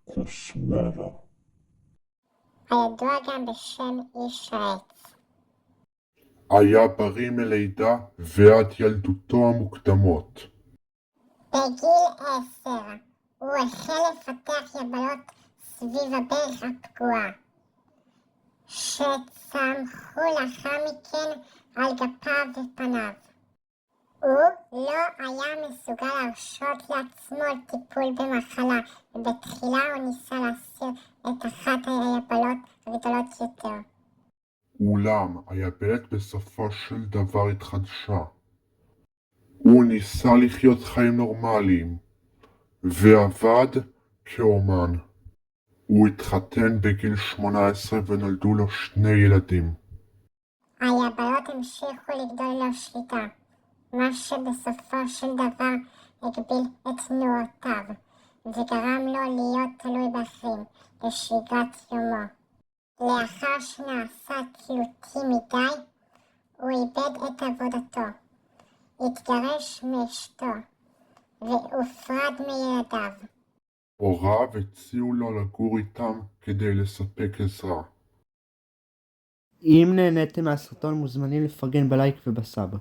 קוסווארה. הידוע גם בשם איש העץ. היה בריא מלידה ועד ילדותו המוקדמות. בגיל 10 הוא החל לפתח יבלות סביב הברך הפגועה, שצמחו לאחר מכן על גפיו ופניו. הוא לא היה מסוגל להרשות לעצמו טיפול במחלה, ובתחילה הוא ניסה להסיר את אחת היבלות הגדולות יותר. אולם היבלת בסופו של דבר התחדשה. הוא ניסה לחיות חיים נורמליים, ועבד כאומן. הוא התחתן בגיל 18 ונולדו לו 2 ילדים. היבלות המשיכו לגדול ללא שליטה, מה שבסופו של דבר הגביל את תנועותיו, וגרם לו להיות תלוי באחרים לשגרת יומו. לאחר שנעשה תלותי מדי, הוא איבד את עבודתו, התגרש מאשתו, והופרד מילדיו. הוריו הציעו לו לגור איתם כדי לספק עזרה. אם נהניתם מהסרטון מוזמנים לפרגן בלייק ובסאב.